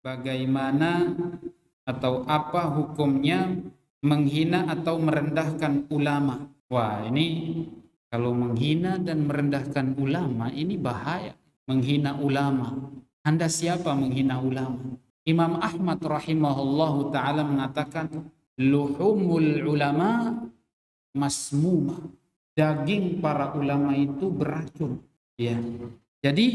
bagaimana atau apa hukumnya menghina atau merendahkan ulama. Wah, ini kalau menghina dan merendahkan ulama ini bahaya. Menghina ulama. Anda siapa menghina ulama? Imam Ahmad rahimahullahu taala mengatakan luhumul ulama masmuma. Daging para ulama itu beracun. Ya. Jadi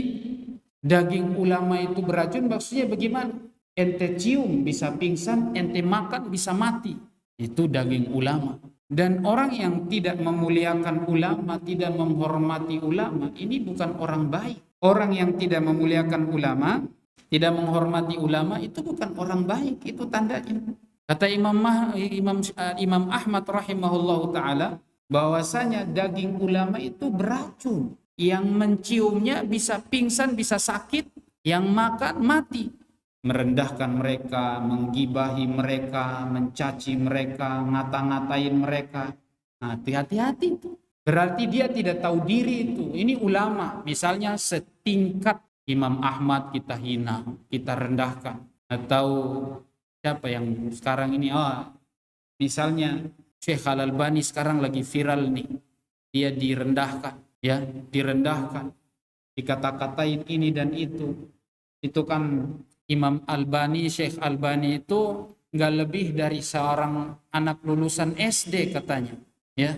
daging ulama itu beracun maksudnya bagaimana? Ente cium bisa pingsan, ente makan bisa mati. Itu daging ulama. Dan orang yang tidak memuliakan ulama, tidak menghormati ulama, ini bukan orang baik. Orang yang tidak memuliakan ulama, tidak menghormati ulama, itu bukan orang baik. Itu tandanya. Kata Imam Ahmad rahimahullahu ta'ala, bahwasanya daging ulama itu beracun. Yang menciumnya bisa pingsan, bisa sakit. Yang makan mati. Merendahkan mereka, menggibahi mereka, mencaci mereka, ngata-ngatain mereka. Nah, hati-hati itu. Berarti dia tidak tahu diri itu. Ini ulama, misalnya setingkat Imam Ahmad kita hina, kita rendahkan. Atau siapa yang sekarang ini, misalnya Syekh Al-Albani sekarang lagi viral nih. Dia direndahkan, ya, direndahkan. Dikata-katain ini dan itu. Itu kan Imam Albani, Syekh Albani itu nggak lebih dari seorang anak lulusan SD katanya. Ya,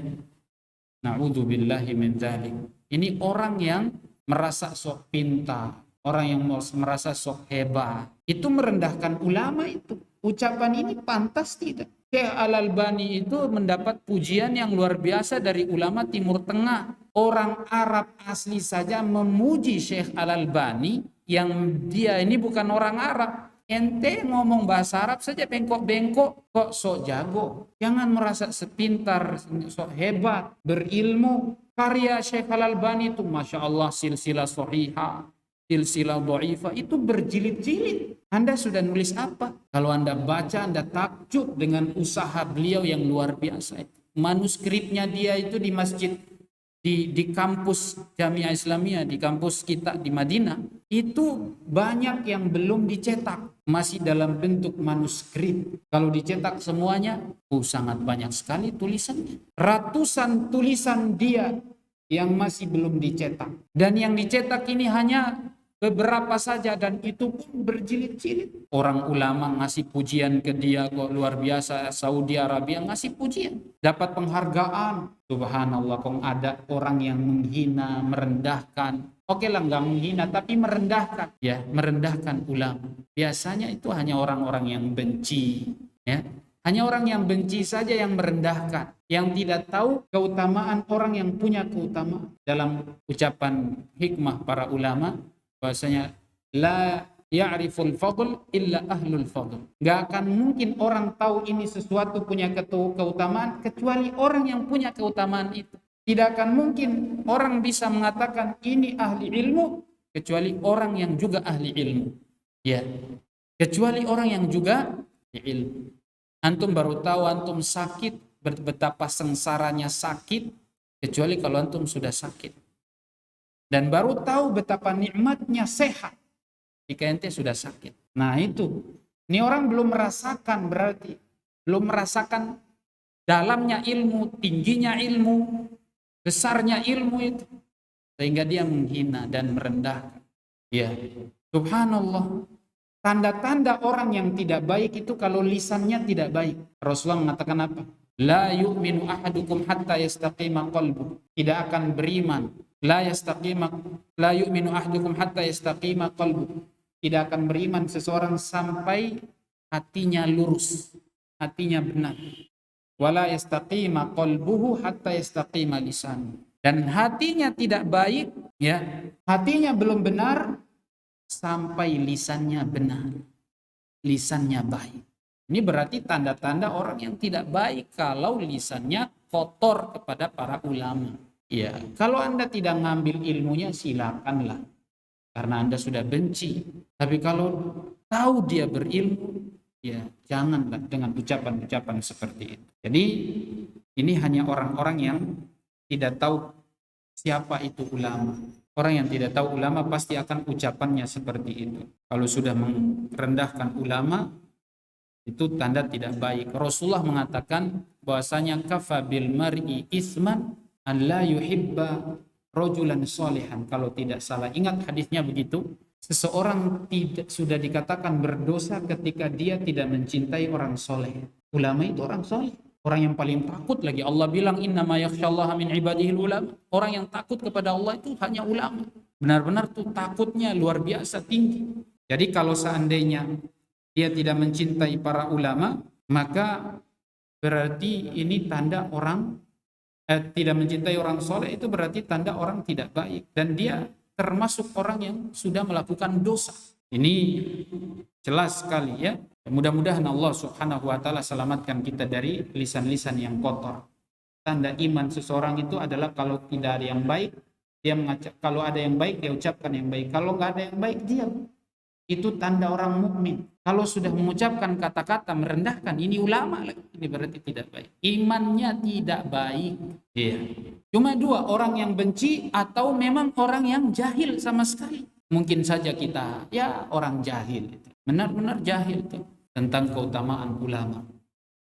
na'udzubillahi min dzalik. Ini orang yang merasa sok pintar, orang yang merasa sok hebat. Itu merendahkan ulama itu. Ucapan ini pantas tidak? Syekh Al-Albani itu mendapat pujian yang luar biasa dari ulama Timur Tengah. Orang Arab asli saja memuji Syekh Al-Albani yang dia ini bukan orang Arab. Ente ngomong bahasa Arab saja bengkok-bengkok, kok sok jago. Jangan merasa sepintar, sok hebat, berilmu. Karya Syekh Al-Albani itu Masya Allah, silsilah sahihah, silsilah dhaifah, itu berjilid-jilid. Anda sudah nulis apa? Kalau Anda baca, Anda takjub dengan usaha beliau yang luar biasa. Manuskripnya dia itu di masjid, di kampus Jamiah Islamiyah, di kampus kita di Madinah, itu banyak yang belum dicetak, masih dalam bentuk manuskrip. Kalau dicetak semuanya, sangat banyak sekali tulisannya. Ratusan tulisan dia yang masih belum dicetak. Dan yang dicetak ini hanya beberapa saja, dan itu pun berjilid-jilid. Orang ulama ngasih pujian ke dia kok luar biasa. Saudi Arabia ngasih pujian, dapat penghargaan. Subhanallah, kok ada orang yang menghina, merendahkan. Oke lah, nggak menghina tapi merendahkan, ya, merendahkan ulama. Biasanya itu hanya orang-orang yang benci, ya. Hanya orang yang benci saja yang merendahkan, yang tidak tahu keutamaan orang yang punya keutamaan. Dalam ucapan hikmah para ulama, bahasanya la ya'riful fadl illa ahlul fadl. Gak akan mungkin orang tahu ini sesuatu punya keutamaan kecuali orang yang punya keutamaan itu. Tidak akan mungkin orang bisa mengatakan ini ahli ilmu kecuali orang yang juga ahli ilmu. Ya, kecuali orang yang juga ilmu. Antum baru tahu antum sakit, betapa sengsaranya sakit, kecuali kalau antum sudah sakit. Dan baru tahu betapa nikmatnya sehat jika ente sudah sakit. Nah itu, ini orang belum merasakan, berarti belum merasakan dalamnya ilmu, tingginya ilmu, besarnya ilmu itu, sehingga dia menghina dan merendahkan. Ya, subhanallah. Tanda-tanda orang yang tidak baik itu kalau lisannya tidak baik. Rasulullah mengatakan apa? La yu'minu ahadukum hatta yastaqima qalbu. Tidak akan beriman. La yu'minu ahadukum hatta yastaqima qalbu. Tidak akan beriman seseorang sampai hatinya lurus, hatinya benar. Wala yastaqima qalbuhu hatta yastaqima lisan. Dan hatinya tidak baik, ya. Hatinya belum benar sampai lisannya benar, lisannya baik. Ini berarti tanda-tanda orang yang tidak baik kalau lisannya kotor kepada para ulama. Ya, kalau Anda tidak ngambil ilmunya silakanlah, karena Anda sudah benci. Tapi kalau tahu dia berilmu, ya janganlah dengan ucapan-ucapan seperti itu. Jadi ini hanya orang-orang yang tidak tahu siapa itu ulama. Orang yang tidak tahu ulama pasti akan ucapannya seperti itu. Kalau sudah merendahkan ulama, itu tanda tidak baik. Rasulullah mengatakan bahwasanya kafa bil mar'i isman an la yuhibba rajulan salihan. Kalau tidak salah ingat hadisnya begitu. Seseorang tidak sudah dikatakan berdosa ketika dia tidak mencintai orang soleh. Ulama itu orang soleh, orang yang paling takut lagi. Allah bilang innama yakhsyallaha min ibadihil ulama. Orang yang takut kepada Allah itu hanya ulama. Benar-benar tuh takutnya luar biasa tinggi. Jadi kalau seandainya dia tidak mencintai para ulama, maka berarti ini tanda orang tidak mencintai orang soleh, itu berarti tanda orang tidak baik, dan dia termasuk orang yang sudah melakukan dosa. Ini jelas sekali ya. Mudah-mudahan Allah Subhanahu wa taala selamatkan kita dari lisan-lisan yang kotor. Tanda iman seseorang itu adalah kalau tidak ada yang baik, dia kalau ada yang baik dia ucapkan yang baik. Kalau nggak ada yang baik diam. Itu tanda orang mukmin. Kalau sudah mengucapkan kata-kata merendahkan, ini ulama lagi. Ini berarti tidak baik. Imannya tidak baik. Iya. Cuma dua, orang yang benci atau memang orang yang jahil sama sekali. Mungkin saja kita, ya orang jahil. Benar-benar jahil tuh tentang keutamaan ulama.